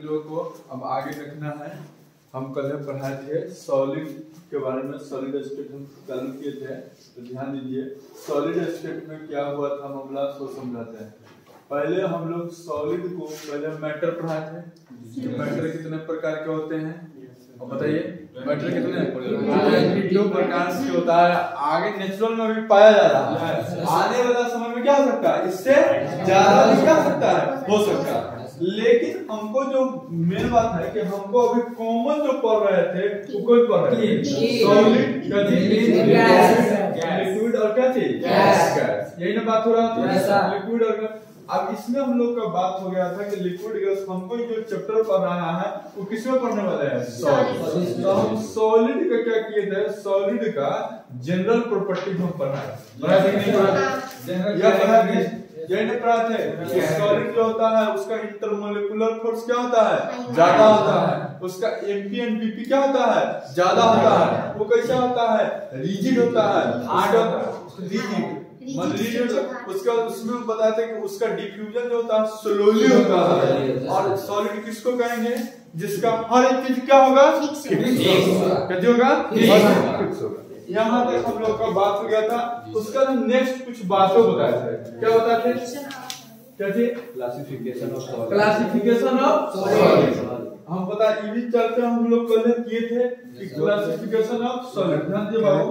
लोगों को अब आगे रखना है। हम कल पढ़ाए थे सॉलिड के बारे में, सॉलिड स्टेट हम चालू किए थे, तो ध्यान दीजिए सॉलिड स्टेट में क्या हुआ था मामला सो समझाते हैं। पहले हम लोग सॉलिड को पहले मैटर पढ़ाए थे। मैटर कितने प्रकार के होते हैं बताइए? मैटर कितने दो प्रकार से होता है, आगे नेचुरल में भी पाया जा रहा है, आने वाला समय में क्या हो सकता है, इससे ज्यादा भी क्या सकता है, हो सकता है। लेकिन हमको जो मेन बात है कि हमको अभी कॉमन जो पढ़ रहे थे वो कोई पढ़ रहे थे सॉलिड लिक्विड और क्या चीज गैस, यही ना बात हो रहा था लिक्विड और। अब इसमें हम लोग का बात हो गया था कि लिक्विड गैस हमको जो चैप्टर पढ़ रहा है वो किसमें पढ़ने वाला है, सॉलिड। तो हम सॉलिड का क्या किए थे, सॉलिड का जनरल प्रॉपर्टी हम पढ़ा यही नहीं पढ़ा थे। सॉलिड जो होता है उसका इंटरमोलिकुलर फोर्स क्या होता है, ज्यादा होता है, उसका एमपी एंड बीपी क्या होता है, ज्यादा होता है। वो कैसा होता है, रिजिड होता है, हार्ड होता है, रिजिड उसका उसमें बताते हैं कि उसका डिफ्यूजन जो होता है स्लोली होता है। और सॉलिड किसको कहेंगे, जिसका हर एक चीज क्या होगा, फिक्स होगा। यहाँ तक हम लोग का बात हो गया था। उसका नेक्स्ट कुछ बातों बताए थे, क्या बताते थे, क्या थी, क्लासिफिकेशन ऑफ सॉलिड। हम पता ये चलते हम लोग कल किए थे कि क्लासिफिकेशन ऑफ सॉलिड। ध्यान दे बाबू,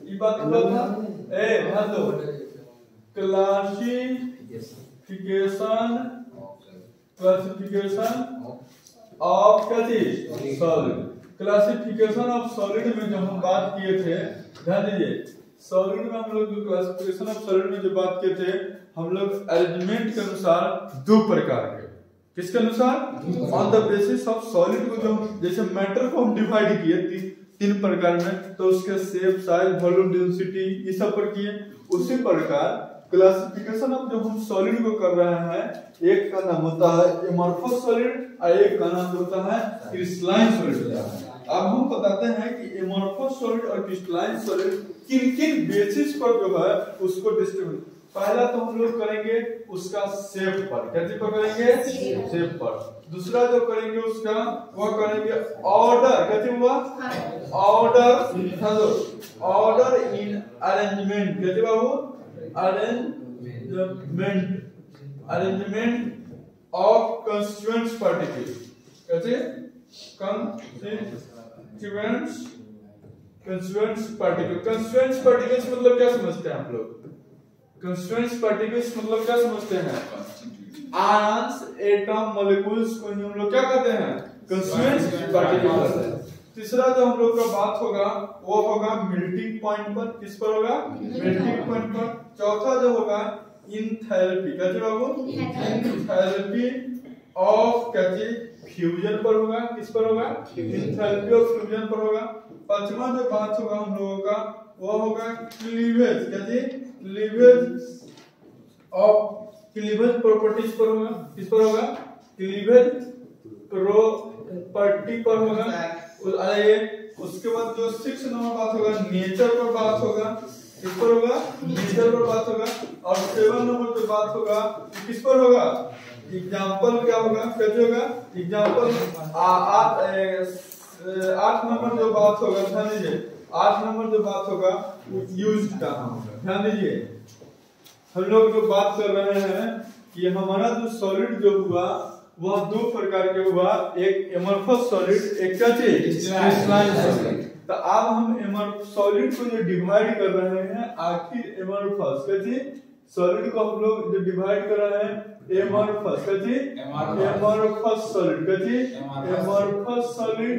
ये बात था ध्यान दो, क्लासिफिकेशन ऑफ क्या चीज, सॉलिड। क्लासिफिकेशन ऑफ सॉलिड में जो हम बात किए थे, ध्यान दीजिए, सॉलिड में हम लोग जो क्लासिफिकेशन ऑफ सॉलिड में जो बात किए थे, हम लोग अरेंजमेंट के अनुसार दो प्रकार के, किसके अनुसार, on the basis of solid को जो जैसे मैटर को हम डिवाइड किए तीन प्रकार में, तो उसके शेप, साइज, वॉल्यूम, डेंसिटी ये सब पर किए। उसी प्रकार क्लासिफिकेशन ऑफ जो हम सॉलिड को कर रहे हैं, एक का नाम होता है एमॉर्फस सॉलिड और एक का नाम होता है क्रिस्टलाइन सॉलिड। अब हम बताते हैं कि एमॉर्फस सॉलिड और क्रिस्टलाइन सॉलिड किन किन बेसिस पर जो है उसको डिस्ट्रीब्यूट। पहला तो हम लोग करेंगे उसका शेप पर, कैसे पर करेंगे, शेप पर। दूसरा जो करेंगे उसका वो करेंगे ऑर्डर, कैसे हुआ, ऑर्डर इन अरेंजमेंट, कैसे बाबू, अरेंजमेंट ऑफ कंस्टिट्यूएंट्स पार्टिकल्स, कैसे कंस्टिट्यूएंट्स पार्टिकल्स मतलब क्या समझते हैं आप लोग, कंस्टिट्यूएंट्स पार्टिकल्स मतलब क्या समझते हैं, आयंस, एटम, मॉलिक्यूल्स को हम लोग क्या कहते हैं, कंस्टिट्यूएंट्स पार्टिकल्स। तीसरा जो हम लोग का बात होगा वो होगा मेल्टिंग पॉइंट पर, किस पर होगा, मेल्टिंग पॉइंट पर। चौथा जो होगा इंथैल्पी, कैसे बाबू, इंथैल्पी ऑफ कैसे फ्यूजन पर होगा, किस पर होगा, इंथैल्पी ऑफ फ्यूजन पर होगा। पांचवा जो बात होगा हम लोगों का वो होगा क्लीवेज, कैसे क्लीवेज प्रॉपर्टीज पर होगा, किस पर होगा, क्लीवेज प्रॉपर्टी पर होगा। उसके बाद जो 6 नंबर बात होगा नेचर पर बात होगा, किस पर होगा, नेचर पर बात होगा। और 7 नंबर जो बात होगा किस पर होगा, एग्जाम्पल क्या होगा, कैसे होगा, एग्जाम्पल। 8 नंबर जो बात होगा, ध्यान दीजिए, 8 नंबर जो बात होगा यूज का होगा। ध्यान दीजिए, हम लोग जो बात कर रहे हैं कि हमारा जो सॉलिड जो हुआ वह दो प्रकार के हुआ, एक एमॉर्फस सॉलिड, एक क्या चीज, क्रिस्टलाइन सॉलिड। तो अब हम सॉलिड को जो डिवाइड कर रहे हैं, आखिर एमॉर्फस कैसे सॉलिड को हम लोग जो डिवाइड कर रहे हैं, एमॉर्फस कैसे, एमॉर्फस सॉलिड कैसे, एमॉर्फस सॉलिड।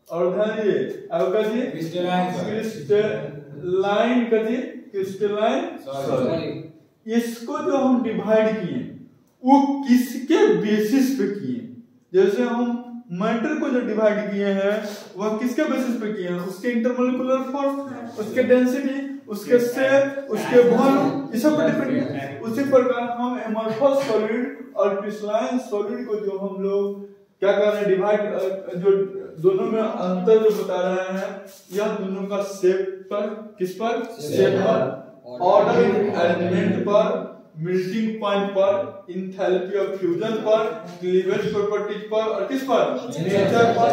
और ध्यान दीजिए अब कैसे क्रिस्टलाइन सॉलिड। इसको जो हम डिवाइड किए वो किसके बेसिस पे किए, जैसे हम मैटर को जो डिवाइड किए हैं वह किसके बेसिस पे किए हैं, उसके इंटरमोलिकुलर फोर्स, उसके डेंसिटी, उसके शेप, उसके वॉल्यूम, ये सब पर डिपेंड है। उसी प्रकार हम एमॉर्फस सॉलिड और क्रिस्टलाइन सॉलिड को जो हम लोग क्या कर रहे हैं, डिवाइड, जो दोनों में अंतर जो बता रहे हैं, यह दोनों का शेप पर, किस पर, शेप पर, ऑर्डर अरेंजमेंट पर, मेल्टिंग पॉइंट पर, इंथैल्पी ऑफ फ्यूजन पर, क्लीवेज प्रॉपर्टीज पर और किस पर, नेचर पर,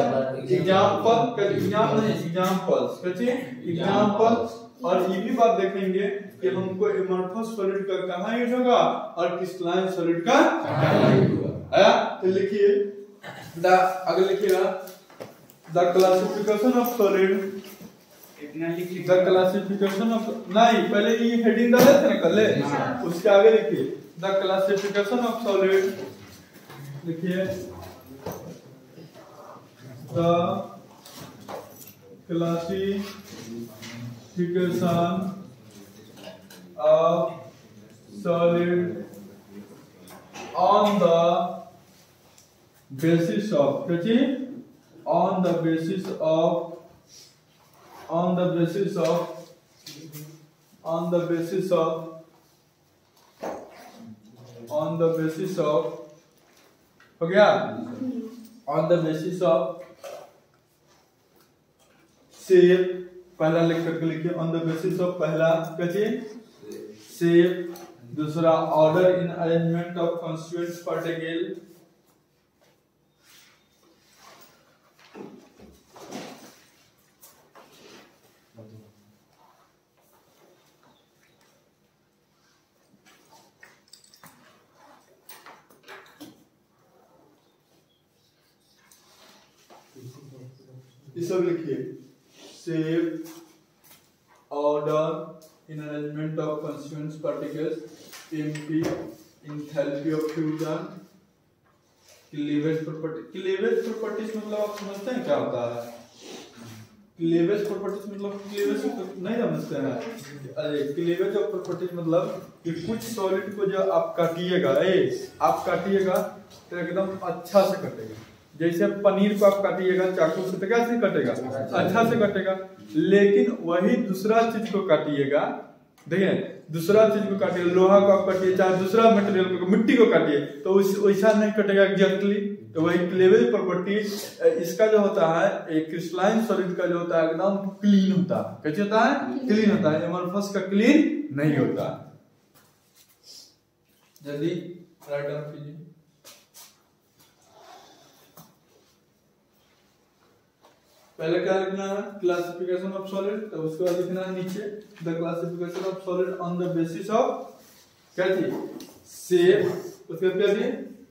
एग्जांपल्स। और ये भी बात देखेंगे कि हमको एमॉर्फस सॉलिड का कहाँ यूज होगा और क्रिस्टलाइन सॉलिड का कहाँ यूज होगा। आया? तो लिखिए आगे लिखिएगा the classification of solid. The classification of, नहीं पहले ये हेडिंग डाले थे ना कल, उसके आगे लिखिए द क्लासिफिकेशन ऑफ सॉलिड। लिखिए the classification of solid on the basis of on the basis of हो गया, on the basis of shape, पहला लिख करके लिखिए on the basis of, पहला कैसे shape, दूसरा order in arrangement of constituent particle, ये सब लिखिए shape, order in arrangement of constituent particles, MP, enthalpy of fusion, cleavage property. Cleavage properties मतलब आप समझते हैं क्या होता है? क्लीवेज प्रॉपर्टीज मतलब क्लीवेज नहीं समझते हैं? अरे क्लीवेज ऑफ प्रॉपर्टीज मतलब कि कुछ सॉलिड को जो आप काटिएगा, आप काटिएगा तो एकदम अच्छा से कटेगा। जैसे पनीर को आप काटिएगा चाकू से तो कैसे कटेगा? अच्छा से कटेगा। लेकिन वही दूसरा चीज को काटिएगा, देखिए दूसरा चीज को काटिए, लोहा को आप काटिए, चाहे दूसरा मटेरियल को, मिट्टी को काटिए, तो वैसा नहीं कटेगा एग्जैक्टली। तो वही क्लीवेज प्रॉपर्टी इसका जो होता है, एक क्रिस्टलाइन सॉलिड का जो होता है एकदम क्लीन होता है। कैसे होता है? क्लीन होता है। एमॉर्फस का क्लीन नहीं होता। जल्दी राइट डाउन कीजिए। पहले क्या लिखना है? क्लासिफिकेशन ऑफ सॉलिड, तो उसके बाद लिखना है नीचे the classification of solid on the basis of क्या थी? शेप, उसके बाद क्या थी?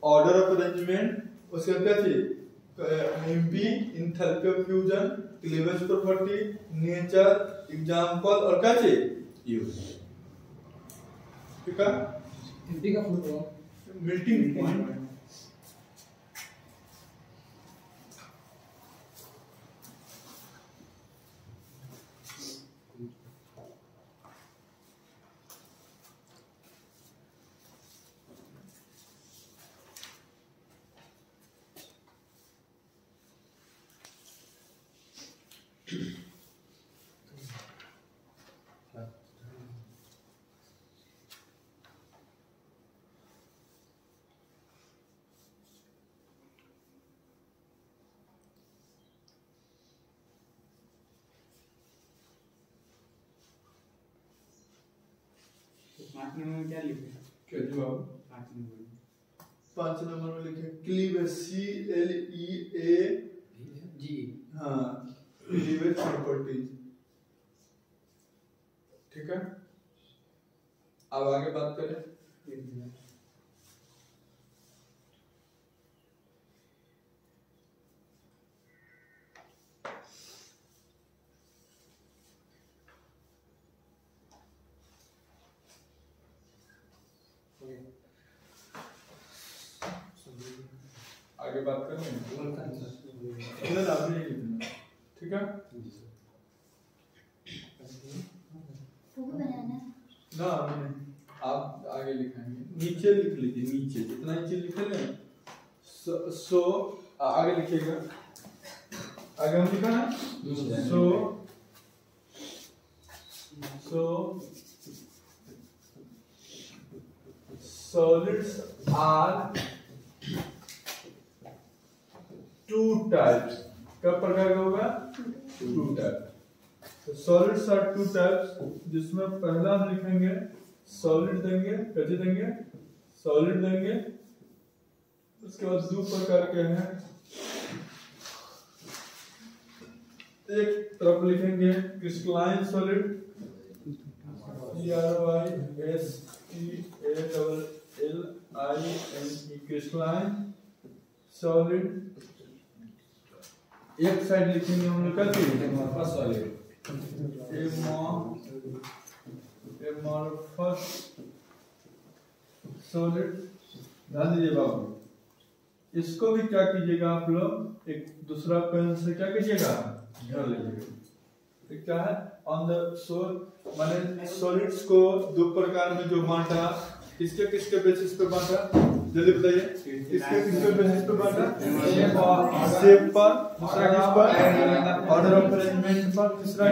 ऑर्डर ऑफ अरेंजमेंट, उसके बाद क्या थी? MP, enthalpy of fusion, cleavage property, nature, example और क्या थी? यूज। ठीक है? एमपी का फुल फॉर्म मेल्टिंग पॉइंट। पांच नंबर में क्या लिखे? क्या जवाब? 5 नंबर में लिखे क्लीवेज, CLEAG। हाँ, क्लीवेज प्रॉपर्टीज। ठीक है, अब आगे बात करें। आगे बात करें। ठीक है ना, आप आगे लिखेंगे, नीचे लिख लीजिए, नीचे जितना नीचे लिखे ना, सो आगे लिखिएगा। आगे हम लिखा है सो solids are two types। क्या प्रकार का होगा? two types। So solids are two types, जिसमें पहला हम लिखेंगे सॉलिड देंगे, कैसे देंगे, सॉलिड देंगे। उसके बाद दो प्रकार के हैं, एक तरफ लिखेंगे crystalline solid, CRYSTALLINE crystalline solid. एक साइड लिखेंगे हम लोग कैसे, सॉलिड एमॉर्फस सॉलिड। ध्यान दीजिए बाबू, इसको भी क्या कीजिएगा आप लोग, एक दूसरा पेन से क्या कीजिएगा, ध्यान लीजिएगा। क्या है, ऑन द सोल माने सॉलिड्स को दो प्रकार में जो बांटा, किसके किसके बेसिस पे बांटा, जल्दी बताइए, किसके किसके बेसिस पे बांटा, शेप पर, दूसरा किस पर, ऑर्डर ऑफ अरेंजमेंट पर, तीसरा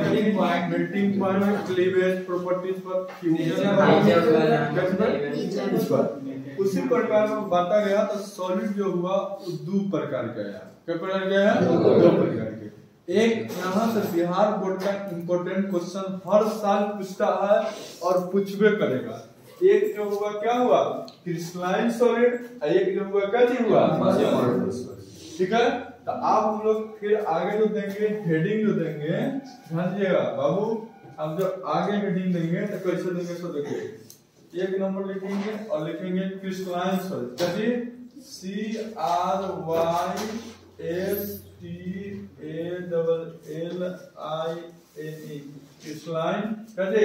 मेल्टिंग पॉइंट, क्लीवेज प्रॉपर्टीज पर, इस पर। उसी प्रकार में बांटा गया तो सॉलिड जो हुआ वो दो प्रकार का है। क्या प्रकार का है, दो प्रकार के। एक यहाँ से बिहार बोर्ड का इम्पोर्टेंट क्वेश्चन हर साल पूछता है और पूछबे करेगा। एक जो हुआ क्या हुआ, क्रिस्टलाइन सॉलिड, एक जो हुआ क्या चीज हुआ, ठीक है। तो आप हम लोग फिर आगे जो देंगे हेडिंग जो देंगे, ध्यान दीजिएगा बाबू, अब जब आगे हेडिंग देंगे तो कैसे देंगे, सो देखिए एक नंबर लिखेंगे और लिखेंगे क्रिस्टलाइन सॉलिड, कैसे CRYSTALLINE क्रिस्टलाइन कैसे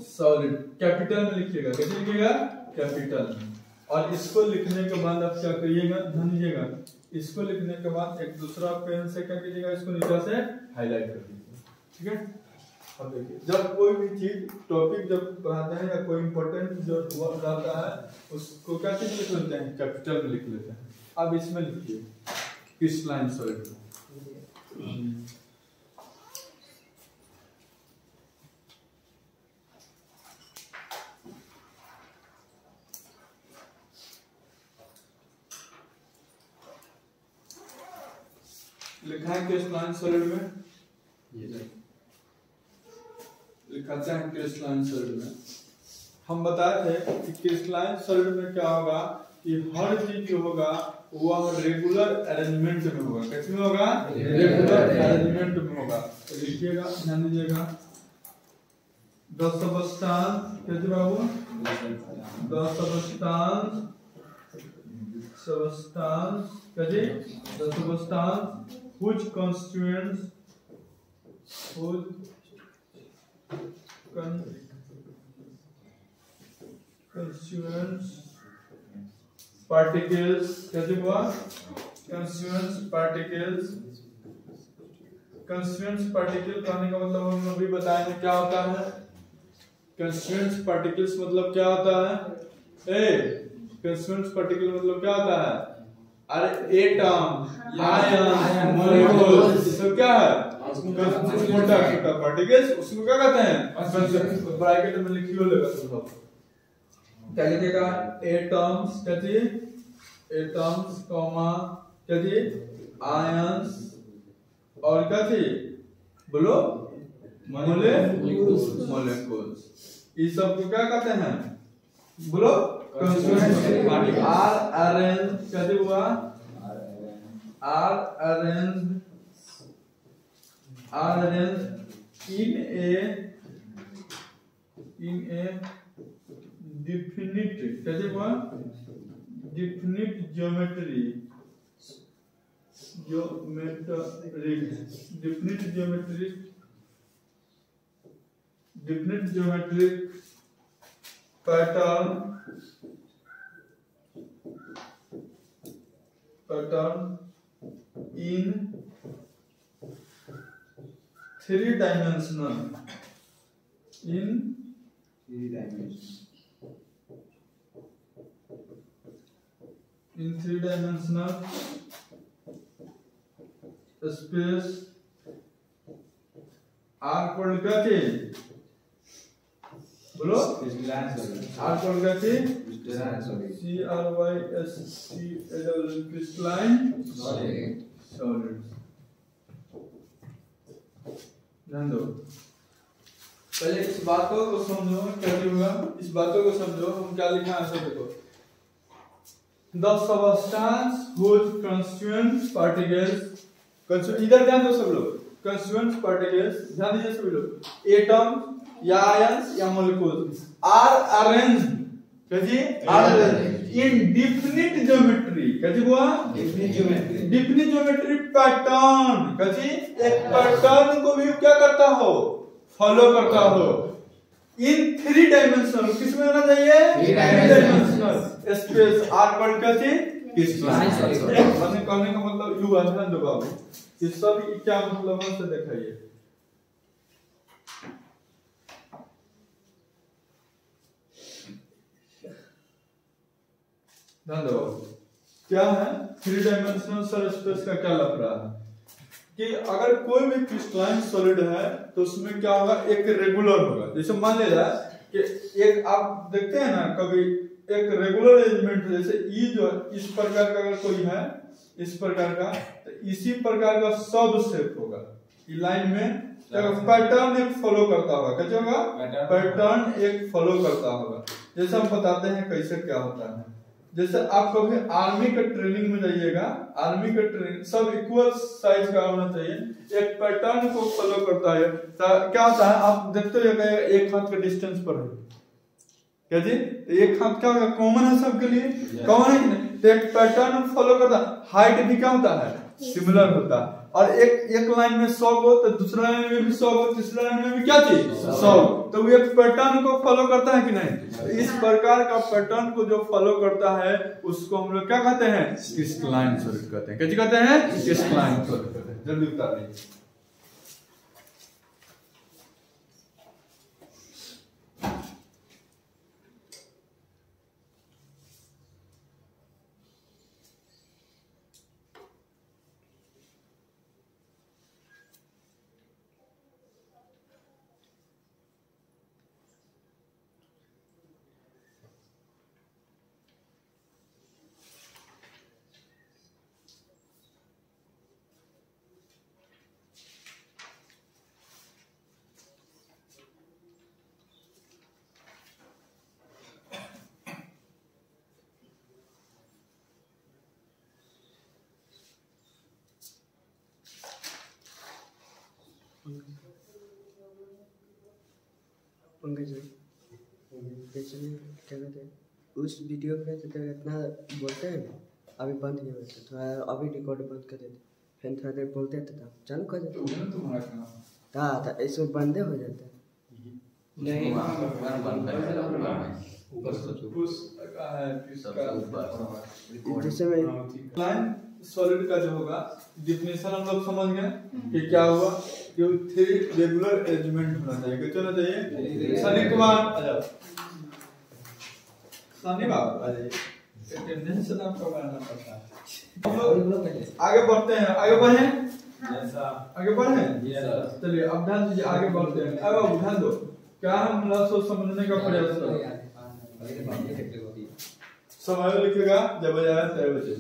सॉलिड, कैपिटल में लिखिएगा, कैसे लिखिएगा, कैपिटल में। और इसको लिखने के बाद आप क्या करिएगा, ध्यान दीजिएगा, इसको लिखने के बाद एक दूसरा पेन से क्या कीजिएगा, इसको नीचे से हाईलाइट कर दीजिएगा, ठीक है। अब देखिए, जब कोई भी चीज टॉपिक जब पढ़ाते हैं या कोई इंपॉर्टेंट जो वर्ड आता है उसको क्या चीज लिख लेते हैं, कैपिटल में लिख लेते हैं। अब इसमें लिखिए क्रिस्टलाइन सॉलिड, लिखा है क्रिस्टलाइन सॉलिड में, लिखाते हैं क्रिस्टलाइन सॉलिड में। हम बताए थे कि क्रिस्टलाइन सॉलिड में क्या होगा कि हर चीज जो होगा वह रेगुलर अरेंजमेंट में होगा, कैसे में होगा, रेगुलर अरेंजमेंट में होगा। तो लिखिएगा, ध्यान दीजिएगा, द सबस्टांस, कैसे बाबू, द सबस्टांस कैसे, the substance which constituents particles, कैसे हुआ, constituents particles कहने का मतलब हम अभी बताएंगे क्या होता है। constituents particles मतलब क्या होता है, constituents particles मतलब क्या होता है, अरे एटम, आयन, मॉलिक्यूल्स, सब क्या है, छोटा छोटा पार्टिकल्स, उसको क्या कहते हैं, ब्रैकेट में लिखियो लेगा सब, क्या लिखेगा, एटम्स, कैसे एटम्स, कॉमा कैसे आयंस, और कैसे बोलो मोलेक्यूल्स, ये सब को क्या कहते हैं, बोलो कैसे हुआ, in a definite, कैसे हुआ, definite geometric pattern in three-dimensional space R called क्या थे, बोलो R called क्या थे, CRYSTALLINE crystalline solid। ध्यान दो, पहले इस बातों को समझो कैसे होगा, इस बातों को समझो। हम क्या लिखा है सब देखो। The substance whose constituent particles, इधर ध्यान दो सब लोग, constituent particles ध्यान दीजिए सभी लोग, एटम या आयंस या मोलिक्यूल्स आर अरेंज्ड कैसे अरेंज्ड इन डिफिनिट ज्योमेट्री, कैसे हुआ डिफिनिट ज्योमेट्री पैटर्न, कैसे एक पैटर्न को भी क्या करता हो फॉलो करता हो इन 3 डायमेंशनल, किसमें होना चाहिए 3 डायमेंशनल स्पेस आर पर कैसे क्रिस्टलाइन मैंने कहने का मतलब यू ध्यान दो बाबू, ये सब क्या मतलब है से दिखाइए। ध्यान दो क्या है 3 डायमेंशनल सर स्पेस का क्या लफड़ा है कि अगर कोई भी क्रिस्टलाइन सॉलिड है तो उसमें क्या होगा एक रेगुलर होगा। जैसे मान लीजिए कि एक आप देखते हैं ना कभी एक रेगुलर अरेंजमेंट, जैसे ई जो इस प्रकार का अगर कोई है इस प्रकार का तो इसी प्रकार का सब शेप होगा, ये लाइन में पैटर्न एक फॉलो करता होगा, कैसे होगा पैटर्न एक फॉलो करता होगा। जैसे हम बताते हैं कैसे क्या होता है, जैसे आप कभी आर्मी का ट्रेनिंग में जाइएगा, आर्मी का ट्रेनिंग सब इक्वल साइज का होना चाहिए, एक पैटर्न को फॉलो करता है। तो क्या होता है आप देखते हो एक हाथ का डिस्टेंस पर है क्या जी, एक हाथ क्या होगा कॉमन है सबके लिए कॉमन है कि नहीं, तो एक पैटर्न फॉलो करता है। हाइट भी क्या होता है सिमिलर होता है, और एक लाइन में 100 हो तो दूसरा लाइन में भी 100 हो, तीसरा लाइन में भी क्या चीज 100, तो वो एक पैटर्न को फॉलो करता है कि नहीं। इस प्रकार का पैटर्न को जो फॉलो करता है उसको हम लोग क्या कहते हैं क्रिस्टलाइन सॉलिड कहते हैं, कैसे कहते हैं क्रिस्टलाइन सॉलिड कहते हैं। जल्दी बता दीजिए। पंकज क्या कहते हैं उस वीडियो पे तो इतना बोलते हैं ना, अभी बंद किया हुआ था थोड़ा, अभी रिकॉर्ड बंद कर देते फिर थोड़ा देर बोलते थे तब चालू कर देते था ऐसे बंदे हो जाते हैं। नहीं जैसे लाइन सॉलिड का जो होगा डिफिनेशन हम लोग समझ गए कि क्या हुआ कि 3 रेगुलर अरेंजमेंट होना चाहिए, क्या होना चाहिए। सनी कुमार आ जाओ, सनी बाबू आ जाइए, अटेंडेंस आपको करना पड़ता है। हम लोग आगे बढ़ते हैं, आगे बढ़े आगे बढ़े चलिए अब ध्यान दीजिए आगे बढ़ते हैं। अब ध्यान दो क्या हम लोग समझने का प्रयास करें, समय लिखेगा जब बजाया तय बजे।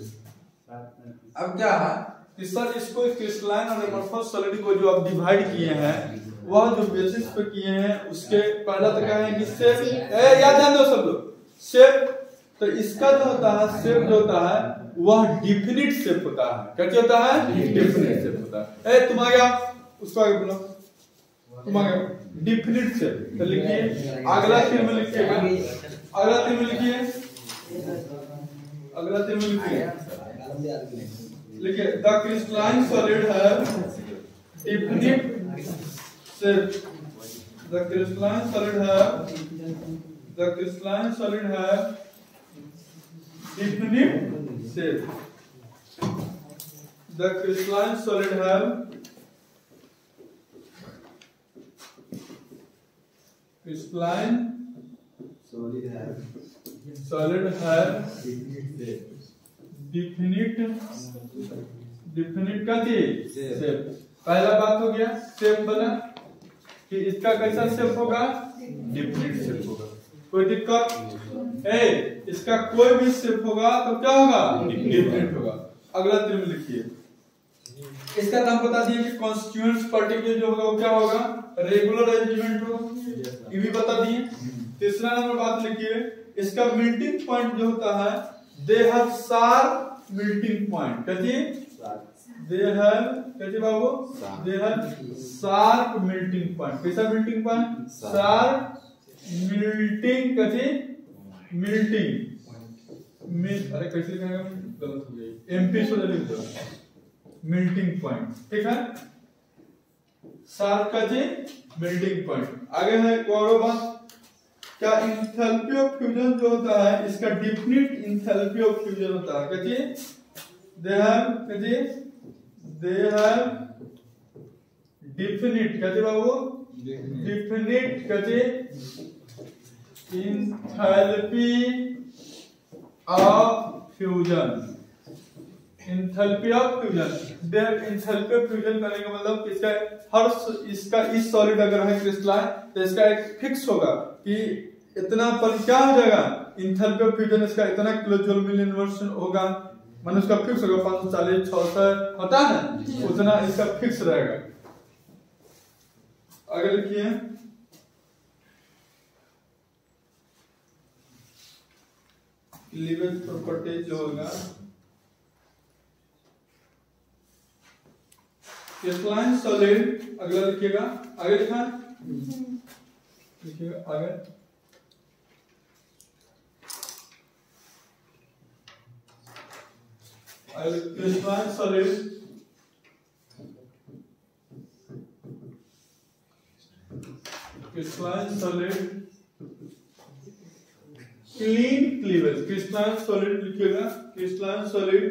अब क्या है कि सर इसको क्रिस्टलाइन और एमोर्फस सॉलिड को जो आप डिवाइड किए हैं वह जो बेसिस पे किए हैं उसके पहला तो क्या है कि शेप, याद ध्यान दो सब लोग शेप, तो इसका जो होता है शेप जो होता है वह डिफिनिट शेप होता है, क्या होता है डिफिनिट शेप होता है। तुम आ गया उसको आगे बोलो, तुम आ गया डिफिनिट शेप, तो लिखिए अगला तीर में लिखिएगा, अगला तीर में लिखिए, अगला तीर में लिखिए, लिखिए द क्रिस्टलाइन सॉलिड है definite shape, the crystalline solid है, द क्रिस्टलाइन सॉलिड है definite shape, the crystalline solid है क्रिस्टलाइन सॉलिड है डिफिनिट का चीज शेप। पहला बात हो गया शेप बना कि इसका कैसा शेप होगा डिफिनिट शेप होगा, कोई दिक्कत इसका कोई भी शेप होगा तो क्या होगा डिफिनिट होगा। अगला तीर में लिखिए इसका नाम बता दिए कि कॉन्स्टिट्यूएंट्स पार्टिकल जो होगा वो क्या होगा, रेगुलर अरेंजमेंट होगा, ये भी बता दिए। तीसरा नंबर बात लिखिए, इसका मेल्टिंग पॉइंट जो होता है, they have sharp melting point. कहती दे हैव, कहती बाबू they have sharp melting point. कैसा मेल्टिंग पॉइंट, शार्प मेल्टिंग, कहती मेल्टिंग अरे कैसे कहेंगे, गलत हो गई, एमपी से लिख दो, मेल्टिंग पॉइंट, ठीक है, शार्प का जी मेल्टिंग पॉइंट। आगे है एक और बात, क्या इंथैल्पी ऑफ फ्यूजन जो होता है, इसका डेफिनिट इंथैल्पी ऑफ फ्यूजन होता है। कहती दे हैव डेफिनिट, कहते बाबू डेफिनिट, कहते enthalpy of fusion, enthalpy of fusion. There enthalpy of fusion करने का मतलब इसका हर इसका इस सॉलिड अगर है क्रिस्टलाइन तो इसका एक फिक्स होगा कि इतना पर क्या हो जाएगा, इंथैल्पी ऑफ फ्यूजन इसका इतना किलोजूल मिल इनवर्स होगा, माने उसका फिक्स होगा 540 600 होता है, उतना इसका फिक्स रहेगा। आगे लिखिए, क्लीवेज प्रॉपर्टी जो होगा, क्रिस्टलाइन सॉलिड, अगला लिखिएगा, आगे लिखा लिखिएगा आगे, crystalline solid clean cleavage, crystalline solid लिखिएगा, crystalline solid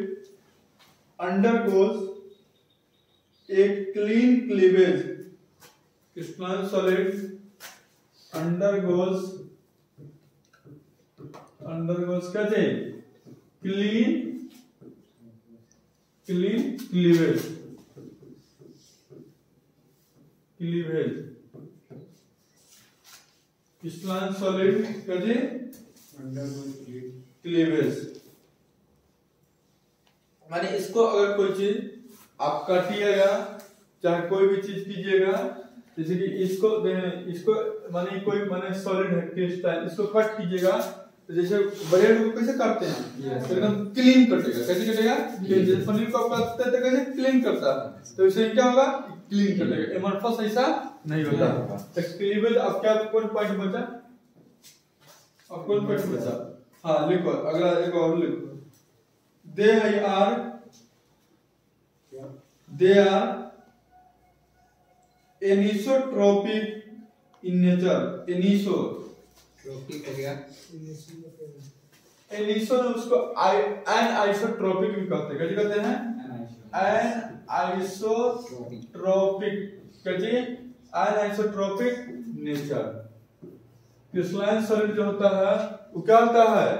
undergoes a clean cleavage, crystalline solid undergoes कहते clean cleavage, crystalline solid कहते undergoes cleavage। माने इसको अगर कोई चीज आप काटिएगा, चाहे कोई भी चीज कीजिएगा, जैसे कि इसको माने कोई माने सॉलिड है क्रिस्टल, इसको कट कीजिएगा तो जैसे ब्रेड को कैसे काटते हैं, एकदम क्लीन कटेगा। कैसे कटेगा, जैसे पनीर को काटते हैं तो कैसे क्लीन करता है, तो इसे क्या होगा, क्लीन कटेगा। एमरफस ऐसा नहीं होता। तो क्लीवेज अब क्या कौन पॉइंट बचा, अब कौन पॉइंट बचा, हाँ लिखो, अगला एक और लिखो, they are anisotropic in nature। anisotropic हो गया, एनिसो उसको anisotropy भी कहते हैं, anisotrophic नेचर। क्रिस्टलाइन सॉलिड जो होता है वो क्या होता है,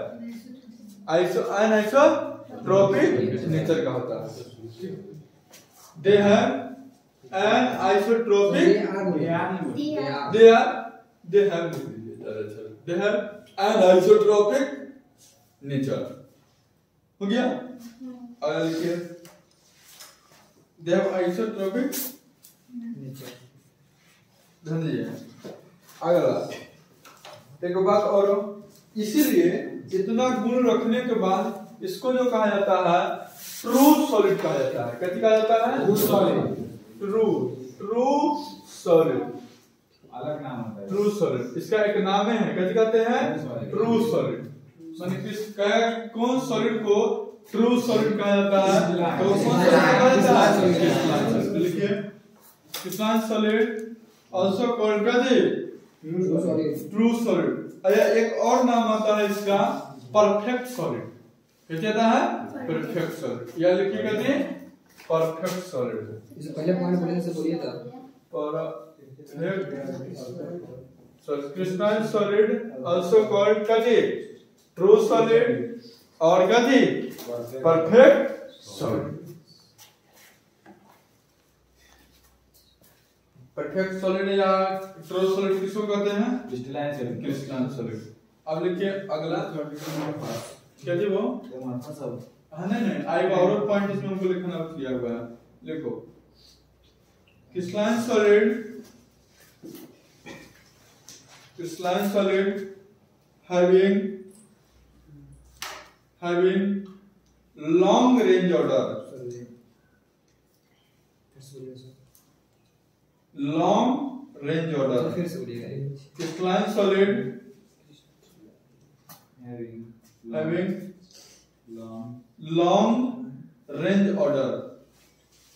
anisotrophic नेचर का होता है। They have an isotropic, they have an isotropic nature। हो गया, अगला लिखिए, they have isotropic nature। ध्यान दीजिए, अगला एक बात और, इसीलिए इतना गुण रखने के बाद इसको जो कहा जाता है ट्रू सॉलिड कहा जाता है। क्या कहा जाता है, ट्रू सॉलिड, अलग नाम होता है ट्रू सॉलिड, इसका एक नाम है, क्या कहते हैं, ट्रू सॉलिड। माने किस कौन सॉलिड को ट्रू सॉलिड कहा जाता है, तो कौन सा कहा जाता है, लिखिए, crystalline solid also called true solid. एक और नाम आता है इसका परफेक्ट सॉलिड। क्या कहता है, परफेक्ट सॉलिड, या लिखिए कहते हैं परफेक्ट सॉलिड। इससे पहले पॉइंट बोलने से बोलिए था, crystalline solid also called true solid और परफेक्ट सॉलिड। परफेक्ट सॉलिड या ट्रू सॉलिड किसको कहते हैं, क्रिस्टलाइन सॉलिड। अब लिखिए अगला, क्या जी वो, हाँ नहीं आएगा और पॉइंट इसमें हमको लिखना किया हुआ है। लिखो crystalline solid having long range order. Long range order. Crystalline solid having long range order.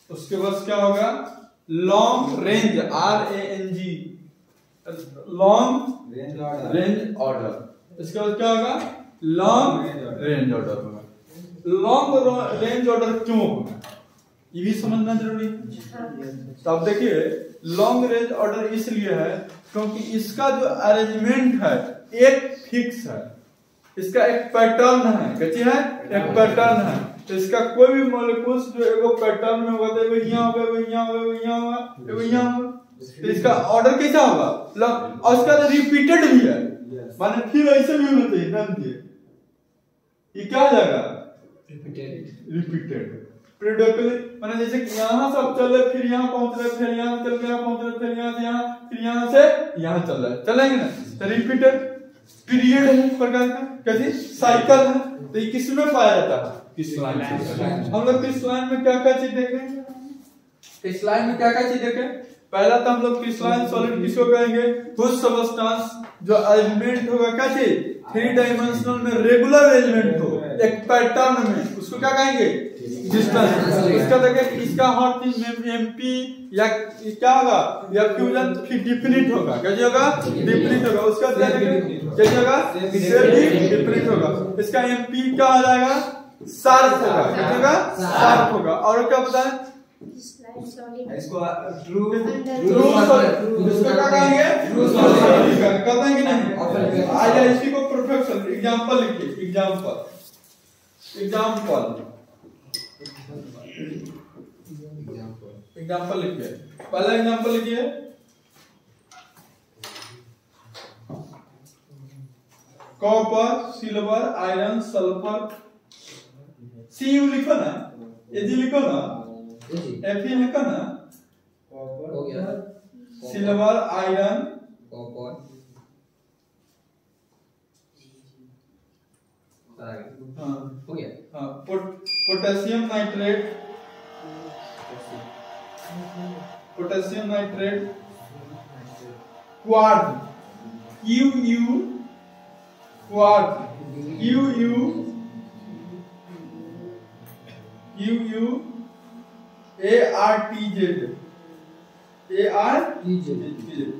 उसके बाद क्या होगा? Long range RANG long range order. इसके बाद क्या होगा? लॉन्ग रेंज ऑर्डर होगा। लॉन्ग रेंज ऑर्डर क्यों होगा ये भी समझना जरूरी है। तो अब देखिए लॉन्ग रेंज ऑर्डर इसलिए है क्योंकि इसका जो अरेंजमेंट है एक फिक्स है, इसका एक पैटर्न है, कैसे है? एक पैटर्न है। तो इसका कोई भी मॉलिक्यूल्स जो एगो पैटर्न में होगा तो वो यहाँ होगा, वो यहाँ होगा, वो यहाँ होगा, वो यहाँ होगा। तो इसका ऑर्डर कैसा होगा? और इसका रिपीटेड भी है, माने फिर ऐसे भी होना चाहिए। ध्यान दिए ये क्या हो जाएगा? रिपीटेड प्रिडिक्टली, माने जैसे यहाँ सब चल रहे फिर यहाँ पहुंच रहे, फिर यहाँ चल के यहाँ पहुंच रहे, फिर यहाँ से यहाँ, फिर यहाँ से यहाँ चल रहा है, चलेंगे ना? तो रिपीटेड पीरियड है प्रकार का, कैसे साइकिल है। तो ये किस में पाया जाता है? क्रिस्टलाइन। हम लोग क्रिस्टलाइन में क्या क्या चीज देखें? क्रिस्टलाइन में क्या क्या चीज देखें? पहला तो हम लोग क्रिस्टलाइन सॉलिड किसको कहेंगे? कुछ सबस्टेंस जो अरेंजमेंट होगा क्या चीज? 3 डायमेंशनल में रेगुलर अरेंजमेंट हो एक पैटर्न में, उसको क्या कहेंगे? क्रिस्टलाइन। इसका देखें इसका हर चीज में एमपी या क्या होगा? या फ्यूजन फिर डिफिनिट होगा, कैसे होगा? डिफिनिट होगा। उसका कैसे होगा? सेमी डिफिनिट होगा। इसका एमपी क्या आ जाएगा? शार्प होगा, क्या होगा? शार्प होगा। और क्या बताएं? इसको ट्रू सॉलिड, इसको क्या कहेंगे? ट्रू सॉलिड कहते हैं कि नहीं? आज इसी को परफेक्शन एग्जांपल लिखिए। एग्जांपल लिखिए। पहला एग्जांपल लिखिए। Copper, silver, iron, sulphur. Cu लिखो ना, Ag लिखो ना, Fe लिखो ना, हो गया। सिल्वर, आयरन, कॉपर, हाँ हो गया। हाँ, potassium nitrate, quartz,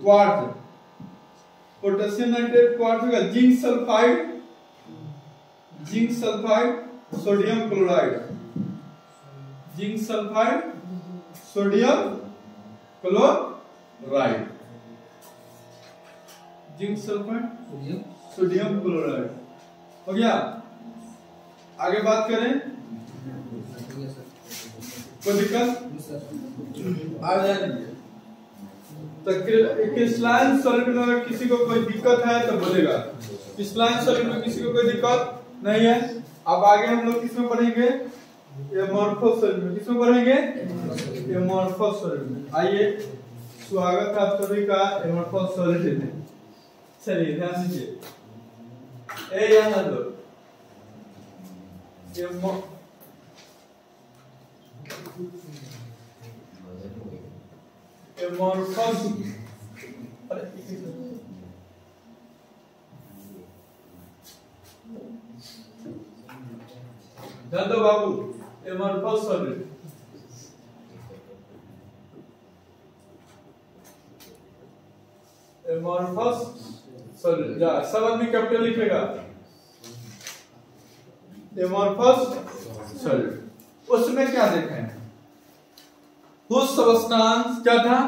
quartz, potassium nitrate quartz होगा। Zinc sulphide, sodium chloride, zinc sulphide, sodium chloride, zinc sulphide, sodium chloride हो गया। आगे बात करें, कोई दिक्कत आ जाएगी? तो क्रिस्टलाइन सॉलिड में अगर किसी को कोई दिक्कत है तो बोलेगा। क्रिस्टलाइन सॉलिड में किसी को कोई दिक्कत नहीं है। अब आगे हम लोग किसमें पढ़ेंगे? एमॉर्फस सॉलिड में। किसमें पढ़ेंगे? एमॉर्फस सॉलिड में। आइए, स्वागत है आप सभी का एमॉर्फस सॉलिड में। चलिए ध्यान दीजिए, यहाँ लो एमॉर्फस, ध्यान दो बाबू, एमॉर्फस सॉलिड। एमॉर्फस सॉलिड, जा सब आदमी कैपिटल लिखेगा। एमॉर्फस सॉलिड, उसमें क्या देखें? कुछ सबस्टेंस क्या था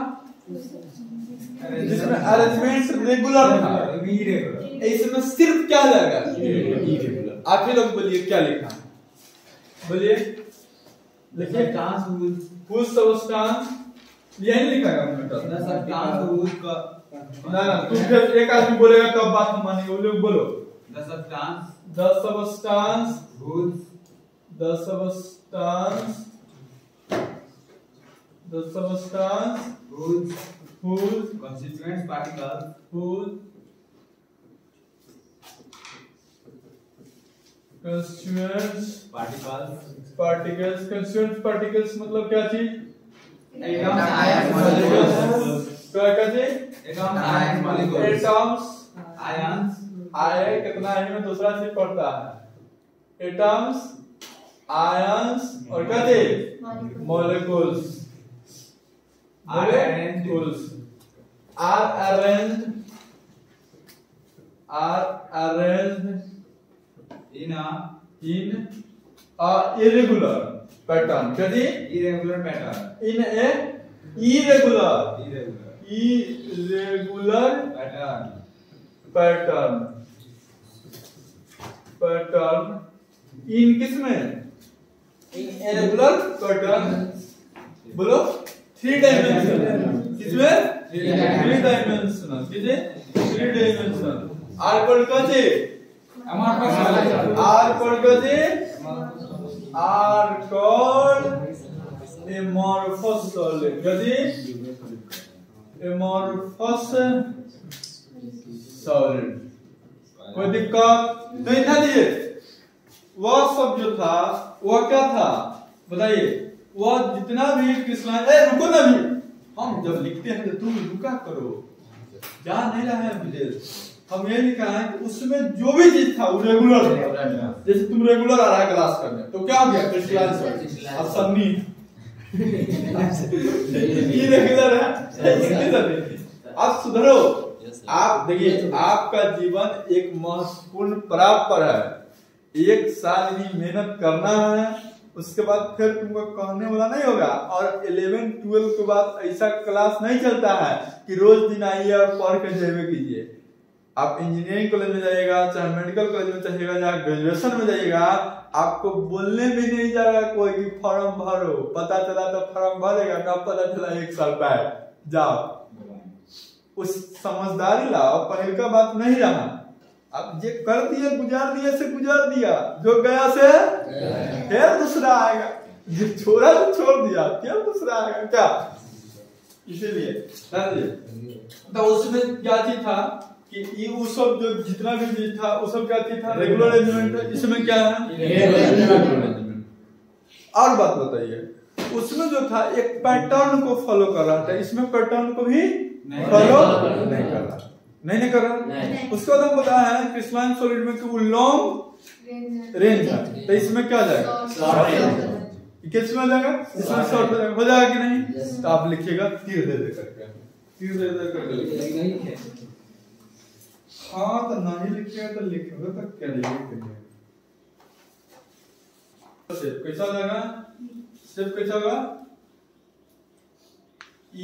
जिसमें अरेंजमेंट रेगुलर था, इसमें सिर्फ क्या जाएगा? इरेगुलर। आप ही लोग बोलिए क्या लिखा? बोलिए, लिखिए। कुछ सबस्टेंस यही लिखा है ना, तू फिर एक आदमी बोलेगा तब बात मानेंगे। वो लोग बोलो। The substance the substance whose constituent particles constituent particles constituent particles मतलब क्या चीज? atoms ion molecules क्या चीज? atoms ion molecules atoms ions आए कितना है में दूसरा चीज पढ़ता है एटम्स आयंस और क्या चीज? molecules are arranged in a irregular pattern क्या जी? irregular pattern in a irregular pattern in किसमें? in irregular pattern बोलो 3 dimensional किसमें? 3 dimensional किसे? 3 dimensional r पर क्या जी? amorphous r पर क्या जी? r called amorphous solid क्या जी? amorphous solid कोई दिक्कत नहीं था जी वह सब जो था वह क्या था बताइए वह जितना भी क्रिस्टलाइन रुको ना भी हम जब लिखते हैं तो तुम रुका करो जा नहीं रहा है विदेश हम ये लिखा है कि उसमें जो भी चीज था वो रेगुलर था जैसे तुम रेगुलर आ रहा है क्लास करने तो क्या हो गया क्रिस्टलाइन अब सन्नी इरेगुलर है आप सुधरो आप देखिए आपका जीवन एक महत्वपूर्ण प्राप्त है 1 साल की मेहनत करना है उसके बाद फिर तुमको कहने वाला नहीं होगा और 11-12 के बाद ऐसा क्लास नहीं चलता है कि रोज दिन आइए और पढ़ के जाइए कीजिए आप इंजीनियरिंग कॉलेज में जाइएगा चाहे मेडिकल कॉलेज में जाइएगा चाहे ग्रेजुएशन में जाइएगा आपको बोलने भी नहीं जाएगा कोई कि फॉर्म भरो पता चला तो फॉर्म भरेगा ना पता चला 1 साल बाद जाओ उस समझदारी लाओ पहले का बात नहीं रहा अब ये कर दिए गुजार दिए से गुजार दिया जो गया से फिर दूसरा आएगा ये छोड़ा तो छोड़ दिया फिर दूसरा आएगा क्या इसीलिए तो उसमें क्या चीज था कि ये वो सब जो जितना भी चीज था वो सब क्या चीज था रेगुलर अरेंजमेंट इसमें क्या है और बात बताइए उसमें जो था एक पैटर्न को फॉलो कर रहा था इसमें पैटर्न को भी फॉलो नहीं कर रहा नहीं कर रहा उसके बाद हम बताया है क्रिस्टलाइन सॉलिड में कि वो लॉन्ग रेंज है तो इसमें क्या जाएगा किसमें हो जाएगा इसमें शॉर्ट हो जाएगा कि नहीं तो आप लिखिएगा तीर दे दे करके लिखिएगा हाँ तो नहीं लिखिएगा तो लिखोगे तो क्या लिखिएगा कैसा हो जाएगा शेप कैसा होगा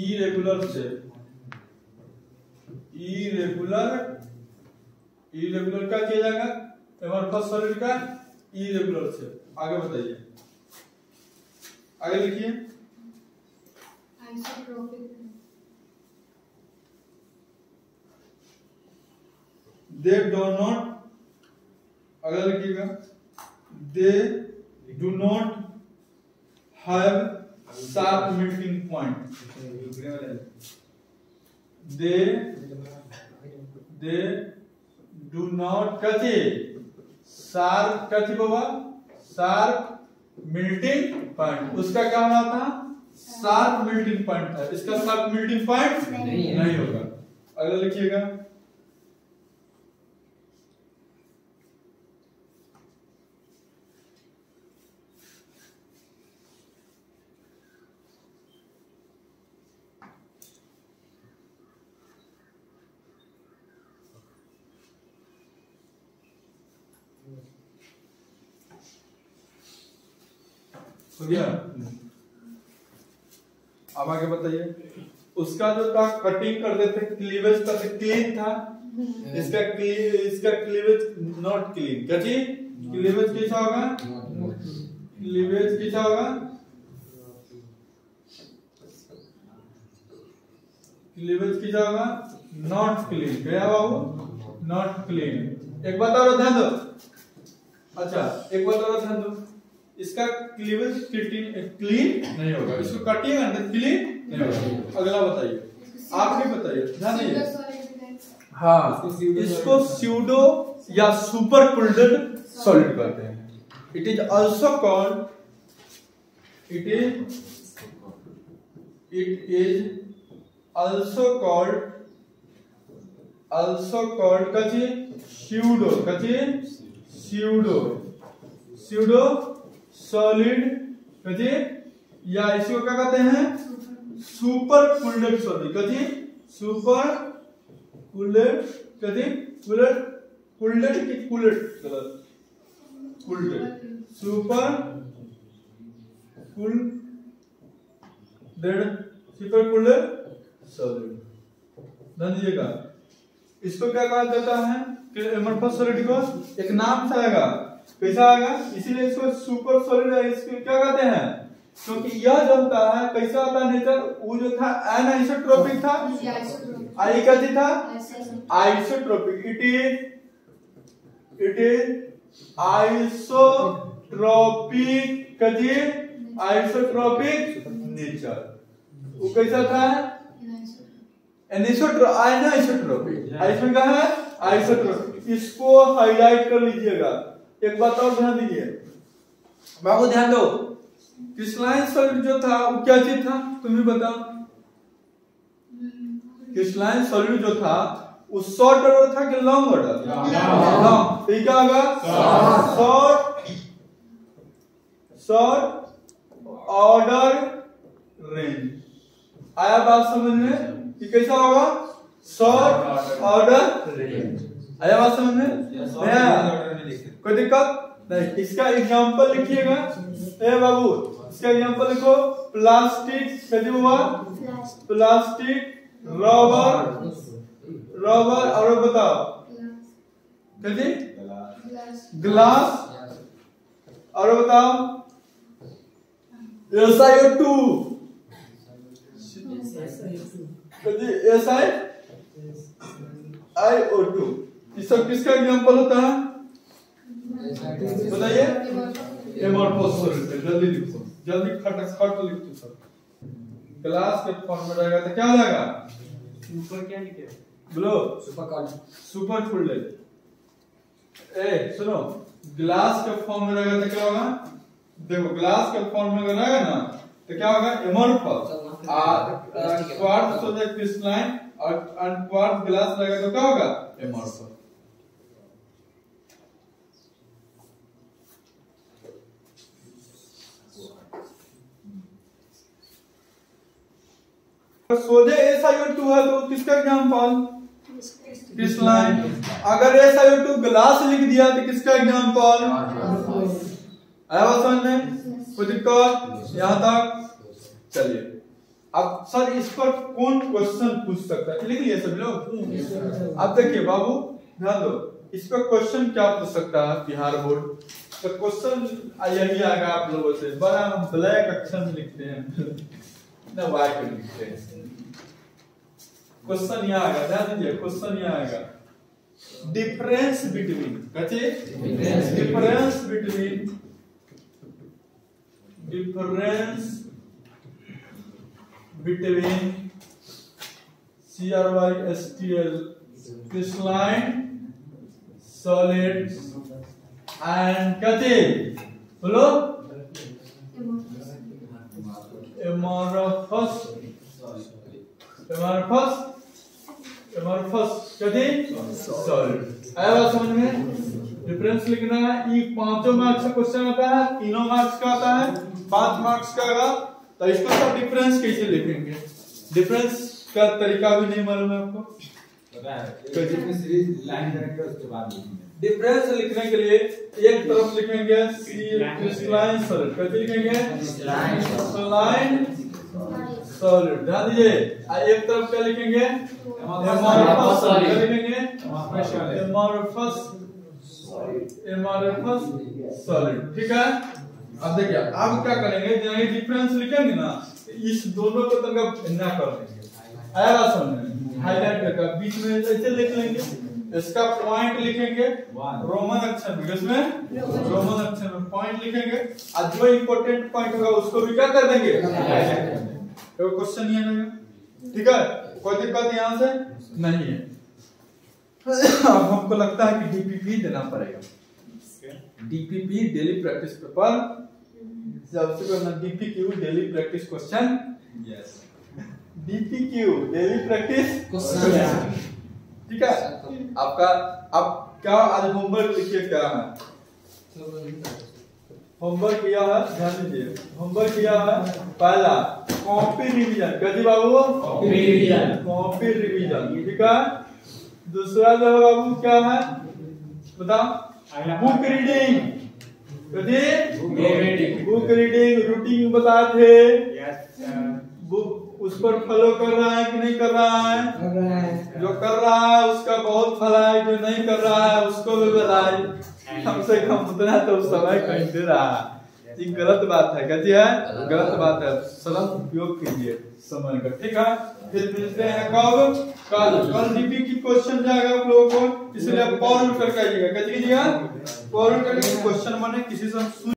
इरेगुलर शेप इरेगुलर क्या किया जाएगा एमोर्फस सॉलिड का इरेगुलर शेप आगे बताइए आगे लिखिए दे डू नॉट आगे लिखिएगा they do not have sharp melting point they do not कथी शार्प कथी बाबा शार्प मेल्टिंग पॉइंट उसका क्या होना था शार्प मेल्टिंग पॉइंट था इसका शार्प मेल्टिंग पॉइंट नहीं होगा अगला लिखिएगा हो गया अब आगे बताइए उसका जो था कटिंग कर देते क्लीवेज का क्लीन था इसका क्लीवेज नॉट क्लीन क्या जी क्लीवेज कैसा होगा क्लीवेज कैसा होगा क्लीवेज कैसा होगा नॉट क्लीन क्या बाबू नॉट क्लीन एक बात और ध्यान दो अच्छा एक बात और ध्यान दो इसका क्लीवेज क्लीन नहीं होगा, इसको काटिएगा ना क्लीन नहीं होगा। अगला बताइए, आप भी बताइए, ध्यान दीजिए। हाँ, इसको स्यूडो या सुपर कूल्ड सॉलिड कहते हैं। इट इज आल्सो कॉल्ड कथी स्यूडो सॉलिड कथी, या इसको क्या कहते हैं सुपर कूल्ड सॉलिड कथी, सुपर कूल्ड कथी, कूल्ड की कूल्ड सुपर कूल्ड सॉलिड। ध्यान दीजिएगा, इसको क्या कहा जाता है कि एमरफस सॉलिड को एक नाम से आएगा, कैसा आएगा, इसीलिए इसको सुपर सॉलिड इसको क्या कहते हैं, क्योंकि यह जो होता है कैसा होता है नेचर, वो जो था एनाइसोट्रोपिक था, आई क्या था आइसोट्रोपिक, इट इज आइसोट्रोपिक कथी, आइसोट्रोपिक नेचर। वो कैसा था आइसोट्रोपिक, आइसोट्रोपिक का है आइसोट्रोपिक। इसको हाईलाइट कर लीजिएगा। एक बात और ध्यान दीजिए बाबू, ध्यान दो, क्रिस्टलाइन सॉलिड जो था वो क्या चीज था, तुम्हें बताओ। क्रिस्टलाइन सॉलिड जो था वो शॉर्ट ऑर्डर था कि लॉन्ग ऑर्डर, लॉन्ग। ठीक है, शॉर्ट ऑर्डर रेंज। आया बात समझ में कि कैसा होगा, शॉर्ट ऑर्डर रेंज। आया बात समझ में, कोई दिक्कत नहीं। इसका एग्जांपल लिखिएगा, ए बाबू इसका एग्जांपल लिखो, प्लास्टिक कभी हुआ, प्लास्टिक, रबर और बताओ कभी ग्लास, और बताओ SiO2 कभी SiO2। ये सब किसका एग्जांपल होता है बताइए, एमरफस सॉलिड। जल्दी लिखो, जल्दी खट लिखो सब। ग्लास के फॉर्म में रहेगा तो क्या हो जाएगा, ऊपर क्या लिखे बोलो, सुपर कूल्ड। ए सुनो, ग्लास के फॉर्म में रहेगा तो क्या होगा, देखो ग्लास के फॉर्म में रहेगा ना तो क्या होगा, एमरफस। क्वार्ट्ज हो जाए क्रिस्टलाइन, और क्वार्ट्ज ग्लास रहेगा तो क्या होगा, एमरफस। सोझे SiO2 है तो किसका एग्जांपल, क्रिस्टलाइन। अगर SiO2 ग्लास लिख दिया तो किसका एग्जांपल, आया बात समझ में, कोई दिक्कत यहाँ तक। चलिए अब सर इस पर कौन क्वेश्चन पूछ सकता है, लिख लिए सब लोग। अब देखिए बाबू ध्यान दो, इस पर क्वेश्चन क्या पूछ सकता है बिहार बोर्ड, तो क्वेश्चन यही आएगा आप लोगों से, बड़ा हम ब्लैक अक्षर में लिखते हैं ना, व्हाइट में लिखते हैं। क्वेश्चन यहाँ आएगा, ध्यान दीजिए क्वेश्चन यहाँ आएगा, difference between CrYSTL crystalline solids and कथी बोलो, एमरफस कथी सॉलिड। आया बात समझ में, डिफरेंस लिखना है। ये 5 मार्क्स का क्वेश्चन आता है, 3 मार्क्स का आता है, 5 मार्क्स का आएगा। तो इसको सब डिफरेंस कैसे लिखेंगे, डिफरेंस का तरीका भी नहीं मालूम है आपको, पता है सीरीज लाइन करेंगे उसके बाद लिखेंगे। डिफरेंस लिखने के लिए एक तरफ लिखेंगे क्रिस्टलाइन सॉलिड, कैसे लिखेंगे क्रिस्टलाइन सॉलिड। ध्यान दीजिए, एक तरफ क्या लिखेंगे एमरफस सॉलिड, लिखेंगे एमरफस सॉलिड। ठीक है, अब देखिए अब क्या करेंगे, जब डिफरेंस लिखेंगे ना इस दोनों को तंगा ना कर देंगे। आया बात समझ में, हाईलाइट करके बीच में ऐसे लिख लेंगे, इसका पॉइंट लिखेंगे रोमन अक्षर में, किसमें? रोमन अक्षर में पॉइंट लिखेंगे। और जो इंपॉर्टेंट पॉइंट होगा उसको भी क्या कर देंगे? तो क्वेश्चन नहीं आएगा, ठीक है? कोई दिक्कत यहाँ से नहीं है। अब हमको लगता है कि डीपीपी देना पड़ेगा। डीपीपी डेली प्रैक्टिस पेपर, सबसे पहले DPQ daily practice question, yes DPQ daily practice question, ठीक है? आपका अब क्या आज होमवर्क लिखिए, क्या है होमवर्क किया है? ध्यान दीजिए, होमवर्क किया है पहला कॉपी रिवीजन, क्या जी बाबू? कॉपी रिवीजन, ठीक है? दूसरा जो है बाबू क्या है बताओ? Book reading, book reading routine बताए थे, बुक उस पर फॉलो कर रहा है कि नहीं कर रहा है? जो कर रहा है उसका बहुत फला है, जो नहीं कर रहा है उसको भी बधाई, कम से कम उतना तो समय कहीं दे रहा है। ये गलत बात है, कहती है गलत बात है, सदम उपयोग कीजिए समय का, ठीक है? फिर मिलते हैं कब? कल डीपी की क्वेश्चन जाएगा आप लोगों को, इसलिए आप पॉज करके आइएगा, क्या कीजिएगा? पॉज करके क्वेश्चन बने, किसी से